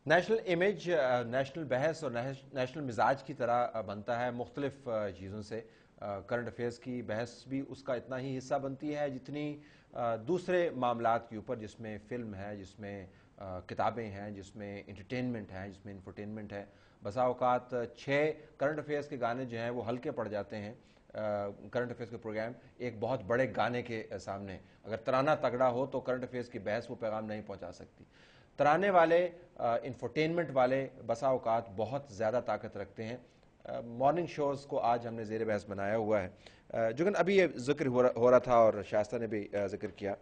National image national بحث اور national مزاج کی طرح بنتا ہے مختلف چیزوں سے. کرنٹ افیئرس کی بحث بھی اس کا اتنا ہی حصہ بنتی ہے جتنی دوسرے معاملات کے اوپر، جس میں فلم ہے، جس میں کتابیں ہیں، جس میں انٹرٹینمنٹ ہے، جس میں انفرٹینمنٹ ہے. بسا اوقات 6 کرنٹ افیئرس کے گانے جو ہیں وہ ہلکے پڑ جاتے ہیں کرنٹ افیئرس کے پروگرام ایک بہت بڑے گانے کے سامنے. اگر ترانہ تگڑا ہو تو کرنٹ افیئرس کی بحث وہ پیغام نہیں پہنچا سکتی. ترانے والے، انفرٹینمنٹ والے بسا اوقات بہت زیادہ طاقت رکھتے ہیں. مارننگ شوز کو آج ہم نے زیر بحث بنایا ہوا ہے. جو کہ ابھی یہ ذکر ہو رہا تھا اور شائستہ نے بھی ذکر کیا.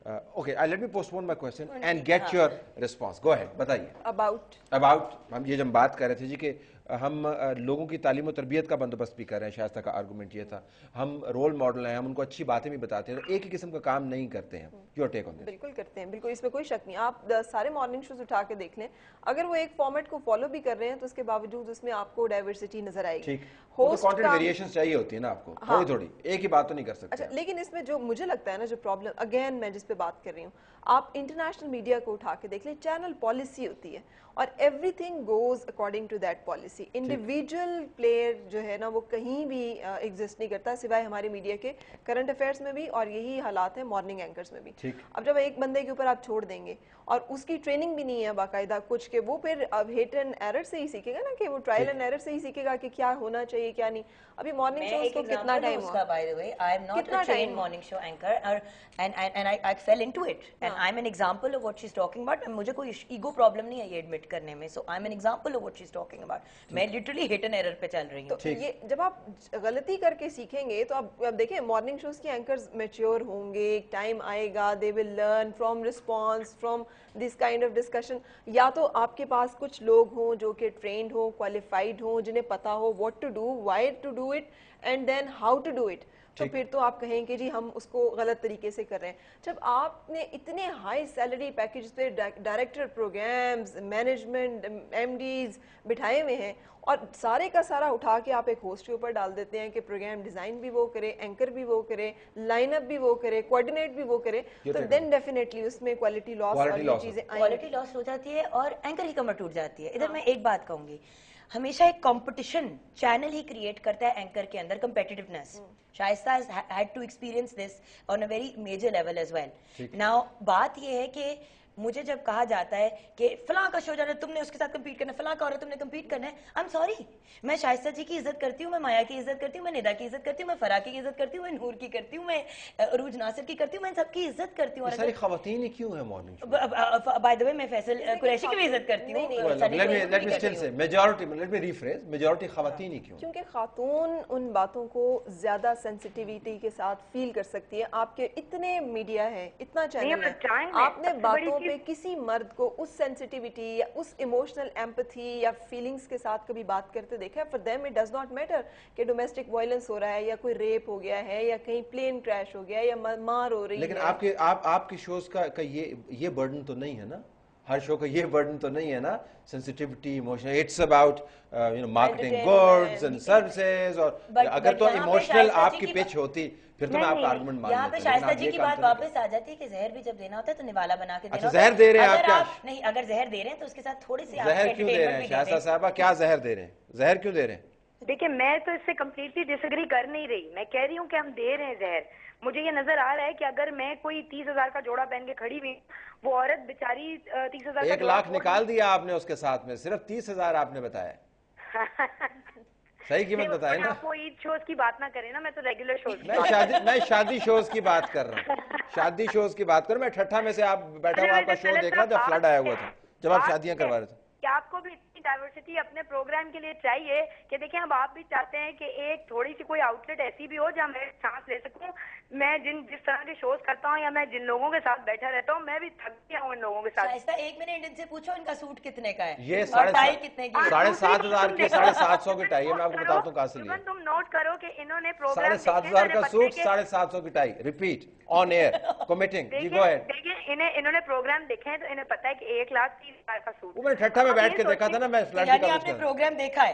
Okay, let me post upon my question and get your response. Go ahead, بتائیے. اباؤٹ ہم یہ جب بات کر رہے تھے جی کہ ہم لوگوں کی تعلیم و تربیت کا بندوبست بھی کر رہے ہیں. شائستہ کا آرگومنٹ یہ تھا ہم رول ماڈل ہیں، ہم ان کو اچھی باتیں بھی بتاتے ہیں، تو ایک ہی قسم کا کام نہیں کرتے ہیں. یور ٹیک آن دس. بالکل کرتے ہیں، بالکل اس میں کوئی شک نہیں. آپ سارے مارننگ شوز اٹھا کے دیکھ لیں، اگر وہ ایک فارمیٹ کو فالو بھی کر رہے ہیں تو اس کے باوجود اس میں آپ کو ڈائیورسٹی نظر آئے گی. ٹھیک، کانٹینٹ ویریشنز چاہیے ہوتی ہے نا آپ کو، تھوڑی تھوڑی، ایک ہی بات تو نہیں کر سکتے. اچھا، لیکن اس میں جو مجھے لگتا ہے نا، جو پرابلم اگین میں جس پہ بات کر رہی ہوں، آپ انٹرنیشنل میڈیا کو اٹھا کے دیکھ لیں، چینل پالیسی ہوتی ہے اور everything goes according to that policy. Individual player جو ہے نا وہ کہیں بھی ایگزسٹ نہیں کرتا سوائے ہمارے میڈیا کے. کرنٹ افیئرس میں بھی، اور یہی حالات ہیں مارننگ اینکرز میں بھی. اب جب ایک بندے کے اوپر آپ چھوڑ دیں گے اور اس کی ٹریننگ بھی نہیں ہے باقاعدہ کچھ، کہ وہ پھر اب ہٹ اینڈ ایرر سے ہی سیکھے گا نا، کہ وہ ٹرائل اینڈ ایرر سے ہی سیکھے گا کہ کیا ہونا چاہیے کیا نہیں. ابھی مارننگ شوز کو کتنا ٹائم ہوا؟ By the way I am not a trained morning show anchor and I fell into it and I'm an example of what she's talking about. مجھے کوئی ایگو پرابلم نہیں ہے یہ ایڈمٹ کرنے میں. so I'm an example of what she's talking about. میں literally hit and error پہ چل رہی ہوں. تو یہ جب آپ غلطی کر کے سیکھیں گے تو اب دیکھیں مارننگ شوز کے اینکرز میچیور ہوں گے، ایک ٹائم آئے گا they will learn from response from this kind of discussion. یا تو آپ کے پاس کچھ لوگ ہوں جو کہ ٹرینڈ ہوں، کوالیفائڈ ہوں، جنہیں پتا ہو what to do, why to do it and then how to do it. تو پھر تو آپ کہیں کہ جی ہم اس کو غلط طریقے سے کر رہے ہیں. جب آپ نے اتنے ہائی سیلری پیکج پہ director programs, management, MDs بٹھائے ہوئے ہیں اور سارے کا سارا اٹھا کے آپ ایک ہوسٹ کے اوپر ڈال دیتے ہیں کہ پروگرام ڈیزائن بھی وہ کرے، اینکر بھی وہ کرے، لائن اپ بھی وہ کرے، کوآرڈینیٹ بھی وہ کرے، تو دین ڈیفینیٹلی اس میں کوالٹی لاس اور یہ چیزیں کوالٹی لاس ہو جاتی ہے اور اینکر ہی کمر ٹوٹ جاتی ہے. ادھر میں ایک بات کہوں گی، ہمیشہ ایک کمپٹیشن چینل ہی کریٹ کرتا ہے اینکر کے اندر، کمپیٹیٹیونیس. شائستہ has had to experience this on a very major level as well. Now بات یہ ہے کہ مجھے جب کہا جاتا ہے کہ فلاں کا شو جانا ہے، تم نے اس کے ساتھ کمپیٹ کرنا ہے، فلاں کا ہو رہا ہے تم نے کمپیٹ کرنا ہے. I'm sorry، میں شائستہ جی کی عزت کرتی ہوں، میں مایا کی عزت کرتی ہوں، میں ندا کی عزت کرتی ہوں، میں فرا کی عزت کرتی ہوں، میں نور کی کرتی ہوں، میں عروج ناصر کی کرتی ہوں، میں سب کی عزت کرتی ہوں. ساری خواتین ہی کیوں ہیں مارننگ شو؟ بائی دی وے میں فیصل قریشی کی بھی عزت کرتی ہوں. میجورٹی خواتین ہی کیوں؟ کیونکہ خاتون ان باتوں کو زیادہ سینسٹیویٹی کے ساتھ فیل کر سکتی ہے. آپ کے اتنے میڈیا ہے، اتنا چینل ہے، آپ نے باتوں پہ کسی مرد کو اس سینسٹیویٹی یا اس ایموشنل ایمپتھی یا فیلنگز کے ساتھ کبھی بات کرتے دیکھا ہے؟ For them it does not matter کہ ڈومیسٹک وائلنس ہو رہا ہے یا کوئی ریپ ہو گیا ہے یا کہیں پلین کریش ہو گیا ہے یا مار ہو رہی ہے. لیکن آپ کے شوز کا یہ برڈن تو نہیں ہے نا، ہر شو کا یہ برڈن تو نہیں ہے نا، sensitivity, emotional. It's about marketing goods and services. اور اگر تو ایموشنل آپ کی پچ ہوتی پھر تو میں آپ کا آرگومنٹ مان لیتا. یہاں پہ شائستہ جی کی بات واپس آ جاتی ہے کہ زہر بھی جب دینا ہوتا ہے تو نوالا بنا کے دینا ہوتا ہے. زہر دے رہے ہیں آپ کیا؟ نہیں، اگر زہر دے رہے ہیں تو اس کے ساتھ تھوڑی سی زہر کیوں دے رہے ہیں شائستہ صاحبہ؟ کیا زہر دے رہے ہیں؟ زہر کیوں دے رہے ہیں؟ دیکھیں میں تو اس سے کمپلیٹلی ڈس ایگری کر نہیں رہی. میں کہہ رہی ہوں کہ ہم دے رہے ہیں زہر. مجھے یہ نظر آ رہا ہے کہ اگر میں کوئی 30,000 کا جوڑا پہن کے کھڑی ہوئی، وہ عورت بیچاری 30,000 کا 1 لاکھ نکال دیا آپ نے اس کے ساتھ میں، صرف 30,000 آپ نے بتایا. صحیح قیمت بتائیں نا. آپ وہ عید شوز کی بات نہ کریں نا، میں تو ریگولر شوز میں شادی شوز کی بات کر رہا ہوں. شادی شوز کی بات کر رہا ہوں. میں ٹھٹھا میں سے آپ بیٹھا ہوا آپ کا شو دیکھ رہا جب فلڈ آیا ہوا تھا، جب آپ شادیاں کروا رہے تھے. کہ آپ کو بھی اتنی ڈائیورسٹی اپنے پروگرام کے لیے چاہیے کہ دیکھیں اب آپ بھی چاہتے ہیں کہ ایک تھوڑی سی کوئی آؤٹ لیٹ ایسی بھی ہو جہاں میں چانس لے سکوں. میں جس طرح کے شوز کرتا ہوں یا میں جن لوگوں کے ساتھ بیٹھا رہتا ہوں، میں بھی تھک گیا ہوں ان لوگوں کے ساتھ. شائستہ ایک منٹ ان سے پوچھو ان کا سوٹ کتنے کا ہے، یہ ٹائی کتنے کی؟ 7,500 کی 750 کی ٹائی ہے. میں آپ کو بتاتا ہوں کہاں سے لیا. تم نوٹ کرو کہ انہوں نے پروگرام 7,500 کا سوٹ، 750 کی ٹائی. ریپیٹ آن ایئر کمیٹنگ. جی گو اہیڈ. دیکھیں انہوں نے پروگرام دیکھے ہیں تو انہیں پتا ہے کہ 1,30,000 کا سوٹ. وہ میں ٹھٹھا میں بیٹھ کے دیکھا تھا نا، میں فلڈ یعنی آپ نے پروگرام دیکھا ہے؟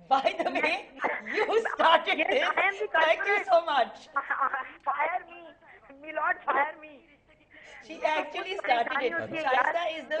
By the way, you started yes, this. I am the Thank you so much. Fire me, my lord, fire me. She actually started it. Shaista is the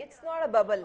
It's not a bubble.